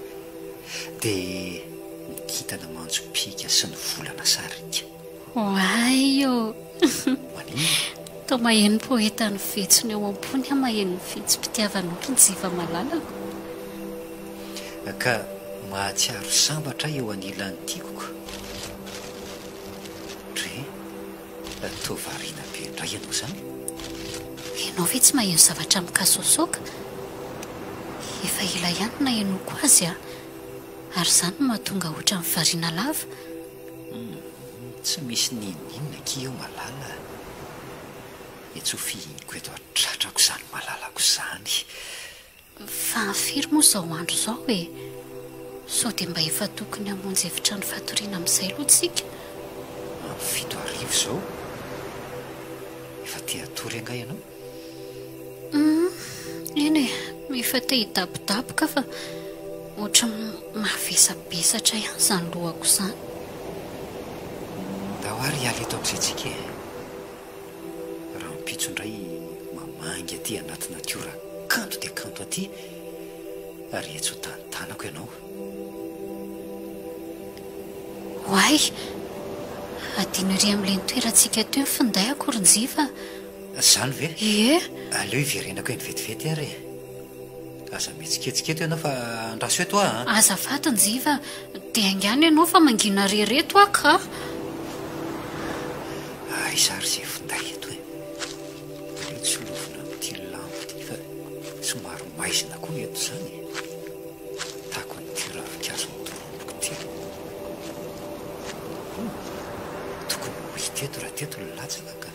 Speaker 3: dia mikitana manjo-pika sy ny volana sarika.
Speaker 4: Hoay io.
Speaker 3: Manino?
Speaker 4: Tao maheno poeta ny vetsony eo am-pony a maheno ny vetsim-pitiavan'olo Njiva malalako.
Speaker 3: Ka mahatsiaro sambatra eo anilan'ny tiakoko. Dre toa variana be indray ianao izany.
Speaker 4: Ianao ve tsy maheno zavatra mikasoasoaka? Efa ela ihany na henoko azy a. Ary izany no mahatonga ohatra ny variana lava.
Speaker 3: Tsy misy ninina ki eo malala. Etsofihiniko eto atratrako izany malalako izany.
Speaker 4: Fa firy moa izao andro izao e. Sao dia mba efa tokony hamonjy efitrano fatoriana amin'izay aloha tsika.
Speaker 3: 7 izao. Efa te hatory angay ianao?
Speaker 4: Eny e, efa te hidabodaboka fa ohatra mavesabesatra ihany izany lohako izany.
Speaker 3: Da ho ary hiala eto amin'izay tsika e. Raha mipitso indray mamangy aty anaty natiora kanto dia kanto aty ary etso tantanako ianao.
Speaker 4: Hoay, adino ry amin'ilay nitoerantsika teo ny finday akory Njiva.
Speaker 3: Izany ve?
Speaker 4: Ie.
Speaker 3: Aleo hiverenako eny vetivety ary e. Aza mihetsiketsiketo ianao fa andraso eto a.
Speaker 4: Azafady Njiva, dia angano ianao fa mangina rereto aka.
Speaker 3: Izary izay finday eto e. Aleo tsy lovina amin'ity lampo ity fa somary maizina koa eto izany. Tako nyity ravikazo midoromboka ty. Tokony ho hiteto raha teto ny latsaka ka.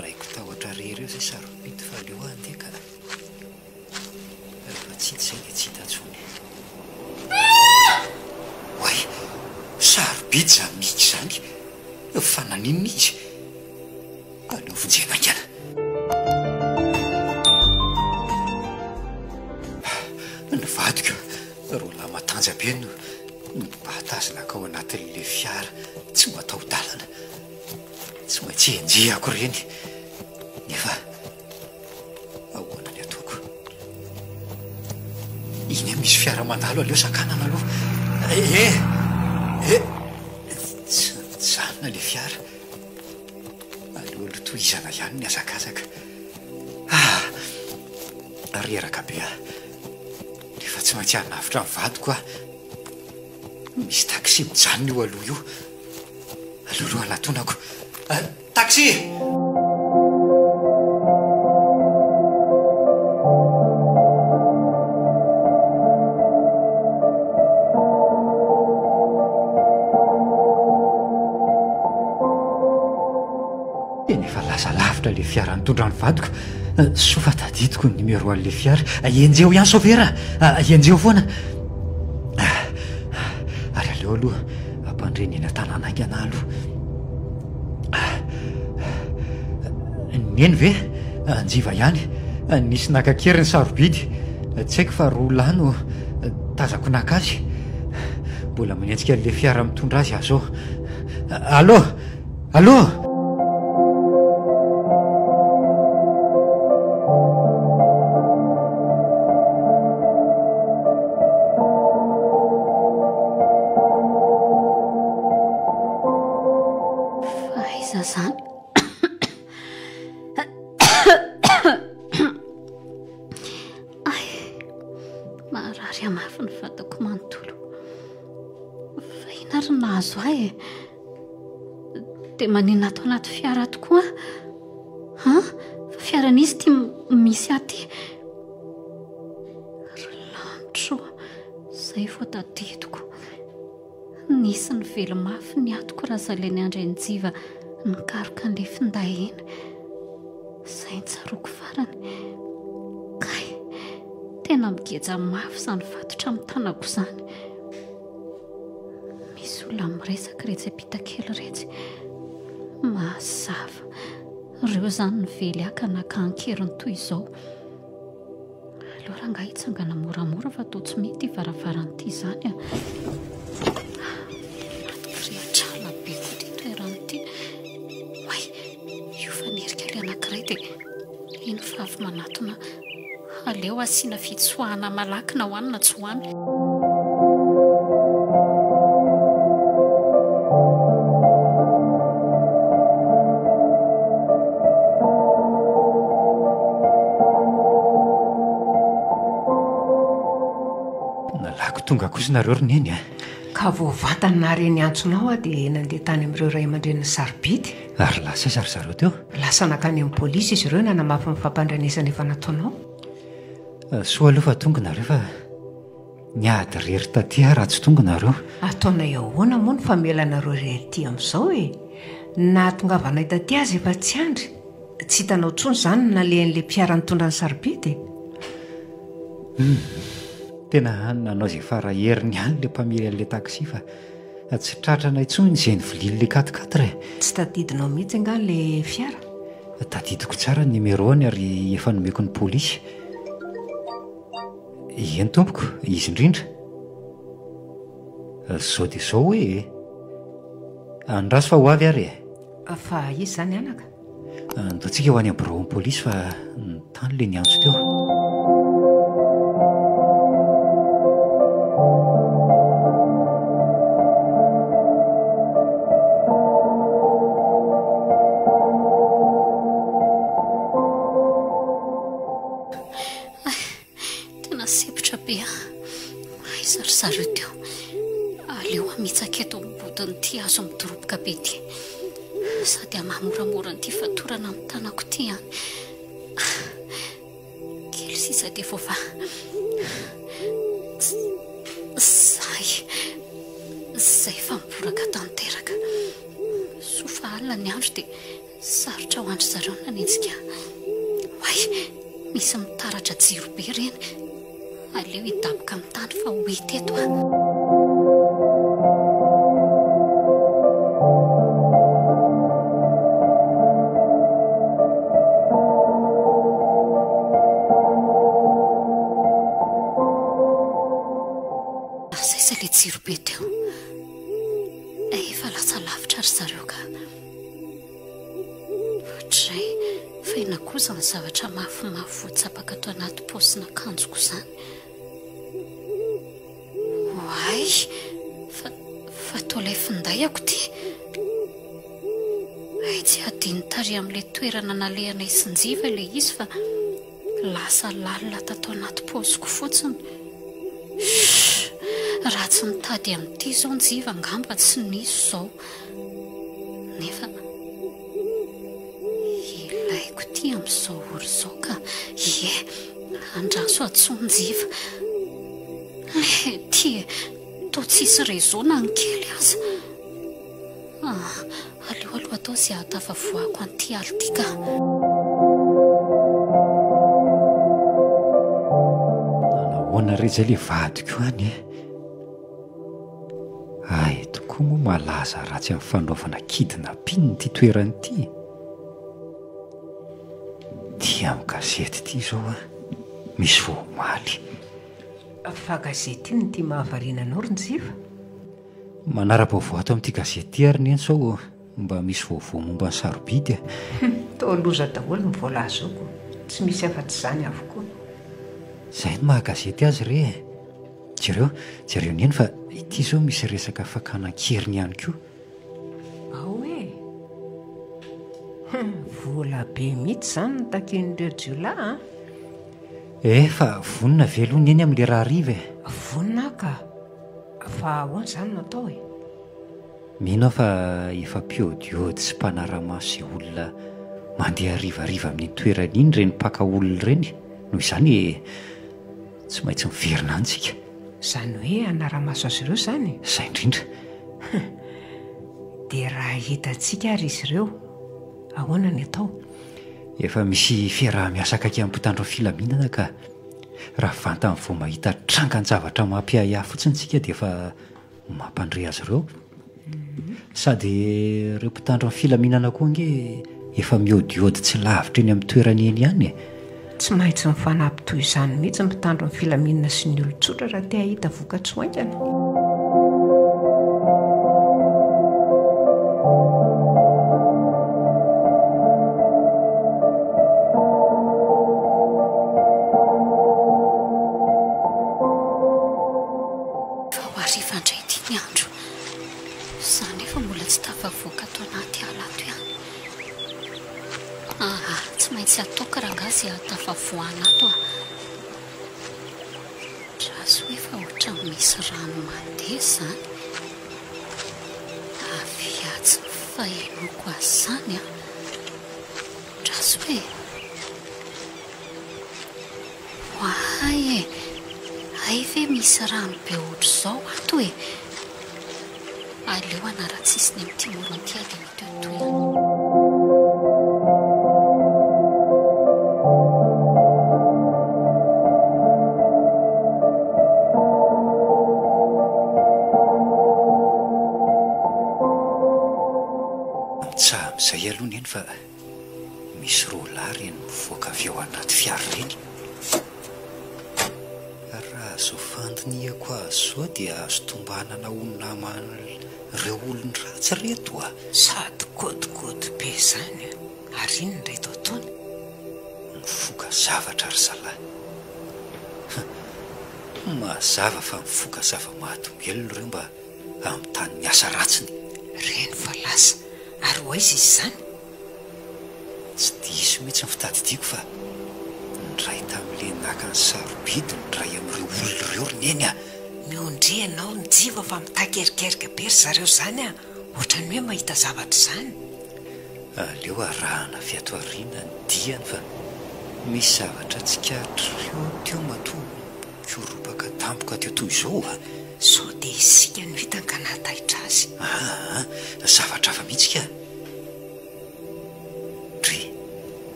Speaker 3: Raiko tahotra rery eo izay sarobity fa aleo andeha ka. Rehefa tsy hita izay dia tsy hita intsony. Hoay, sarobity izany mihitsy izany. Fa naninona izy? Aleo vonjena angana. vadika roa lahy matanja be no batazina ka ao anatin'le fiara tsy mataho-dalana tsy maintsy enjehako reny nefa ahoana ny ataoko iny misy fiara mandalo aleo sakanana aloha tsy nijanona le fiara aleo lotohizana ihany ny azakazaka reraka be nefa tsy maintsy hanavitra mivadiko misy taxi mijanona io aloha io alohaloha anatonako taxi nefa lasa lavitra le fiara nitondra ny vadiko sofa tadidiko ny numéro an'le fiara enjeo ihany sauvera enjeo foana ary aleo aloha ampandreny eny an-tanàna aingana aloha neny ve anjiva ihany nisy nakakery ny sarobidy tsy haiko fa roa lahy no tazako nakazy mbola manentsika an'le fiara mitondra azy azao allo
Speaker 4: zany marary amafy ny vatako manontolo fa ina ry nahazo ahy dia manina ato anaty fiara tokoa fa fiaran'izy ty misy aty ry lanitro zay vo tadidiko nisy ny velo mafy ny atoko raha zalainy andray njiva nikaroka an'le finday eny izay nitsaroko farany kay tena migeja mafy izany vatotra amin'ny tanako izany misy olona miresaka retsy ampita-kely retsy mazava ireo izany nively aka nakan-keriny toy izao aleo raha nga hitsangana moramora fa toa tsy mety varavaran'ity izany ino favy manatona aleo asiana fitsoahana malaky na hoanina tsy hoany
Speaker 3: nalako tonga kosa nareo roneny
Speaker 1: ka voavantany nareny antsonao dia nandeha tany amin'ireo ray aman-dreniny sarobidy
Speaker 3: ary lasa zarozareo teo
Speaker 1: lasa nakany amin'ny polisy izy ireo nanamafy ny fampandranesana efa nataonao
Speaker 3: soa aloha fa tonga nareo fa niady rery tatia raha tsy tonga nareo
Speaker 1: ataona ahoana moa ny famelanareo reryty amin'izao nahatongavana itaty azy efa tsy andry tsy hitanao tsony izany nalehan'le mpiara nitondra ny sarobidy
Speaker 3: tena nanao izay fara heriny ihany le mpamely an'le taxi fa tsy tratrana intsony izay nivilin'le katikatra
Speaker 1: tsy tadidinao mihitsy anga le fiara
Speaker 3: tadidiko tsara ny numéro any ary efa nomeko ny polisy eny tompoko izy indrindra zao dia zao hoe andraso fa ho avy ary
Speaker 1: fa izy izany anaka
Speaker 3: ndoantsika ho any amin'ny bureau ny polisy fa nytany le niantso teo
Speaker 4: zareo teo aleo amitsaka eto mibodiny ty azo midoroboka be ty sady amamoramora nyity fatorana amin'ny tanako ty any kely sisa dia vova zay fa miboraka tanteraka sofa alina ny andro dia sarotra ho andry zareo nanenjika hoay misy mitaratra jiro be reny aleo hidaboka amin'ny tany fa ho hiteto tsirobe teo efa lasa lavitra ry zareo ka ohatray fa ina kosa ny zavatra mafimafy voatsapaka ato anaty paosina akanjoko izany ay fa tolay finday ako ty ay tsy adiny tary amin'ilay toerana nalehana isinjiva ilay izy fa lasa lalina tato anaty paosiko fotsiny raha tsy nitady amin'ity izao njiva ngamba tsy niso izao nefa ilaiko ty amin'izao ory izao ka ie andraso atsonjiva ty to tsisy rezona ny kely aza aleoaloha atao zay ahatafavoako an'ity aly ty ka
Speaker 3: nanahoana reja le vadiko any ay tokoa moa malaza ratsy amin'ny fanaovana kidina piny ty toerany ty dia amin'ny gazety ty zao misy voamaly
Speaker 1: fa gazety iny ty mahavariana anao ronjiva
Speaker 3: manara-baovao ato amin'ity gazety ty ary neny sao mba misy vaovao momba ny sarobidy
Speaker 1: to loza daholo ny voalazoko tsy misy afa-tsy izany avokoa
Speaker 3: izay no mahagazety azy re jereo neny fa ity zao misy resaka fakanan-keriny ihany koa
Speaker 1: ao vola be mihitsy izany no taken'ireo jiola
Speaker 3: fa vonina veloha ny eny amin'le raha riva
Speaker 1: vonina ka fa ahoana izany natao
Speaker 3: mino aho fa efa piodiody sy mpanaramaso izay olona mandeha rivariva amin'ny toerana iny reny mpaka olona reny noho izany tsy maintsy miverina antsika
Speaker 1: izany hoe anaramaso azy ireo izany
Speaker 3: izay indrindra
Speaker 1: dia raha hitantsika ary izy ireo ahoana ny atao
Speaker 3: efa misy fiaraha-miasa kaiky amin'ny mpitandro filaminana ka raha vantany vao mahita trangan-javatra mampiahiahy fotsiny tsika dia efa mampandre azy ireo sady ireo mpitandro amin'ny filaminana koa nge efa miodiody tsy lavitra eny amin'ny toerany eny ihany
Speaker 1: tsy maintsy mifanampitoy izany mihitsy mpitandro amin'ny filaminana sy ny olon-tsotra raha tia hita vokatry oaingana
Speaker 4: tafavoana ato raso hoe fa ohatra misy rano mandeha izany aviatsy fahenoko azy izany raso hoe hoahay ay ve misy rano be ohatra izao ato aleo anara-tsisy ny amin'ity moronty ady mitoetoerana
Speaker 3: zay aloha ny eny fa misy rolary eny mivoaka avy ao anaty fiary reny raha zo fandiniako azy zao dia azo tombanana ononamany reo olony ratsy reto
Speaker 1: sady kodikody be izany ary iny ny reto ataony
Speaker 3: mivoaka zavatra ry zalahy mazava fa mivoaka zava-mahadomelona reo mba amin'ny tany ny asa ratsiny
Speaker 1: reny fa lasa ary ho aiza izy izany
Speaker 3: tsy diso mihitsy ny fitadidiako fa nyray tamin'le naka ny sarobidy ny ray amin'ireo olona ireo ry neny
Speaker 1: miondre anao ny jiva fa mitakerikerika be ry zareo izany ohatrany hoe mahita zavatra izany
Speaker 3: aleo arahana fiato ariana ny diany fa misy zavatra tsy katr'ireo teo matoa koropaka tampoka teo toy izao
Speaker 1: so dia isika no hitany ka nahataitra azy
Speaker 3: zavatra afa mihitsy ka dre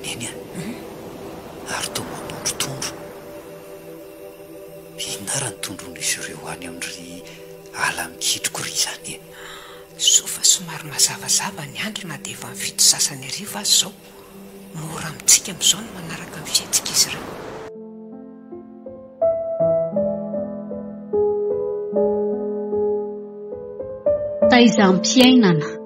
Speaker 3: neny ary to manondrotondro inona raha ny tondron'izy ireo any amin'ry ala mikitroko ry izany
Speaker 1: so fa somary mazavazava ny andro na dia efa mivito sasany ariva azy izao mora amintsika amin'izao no manaraka ny fiantsika izy ireo
Speaker 4: taizam-piainana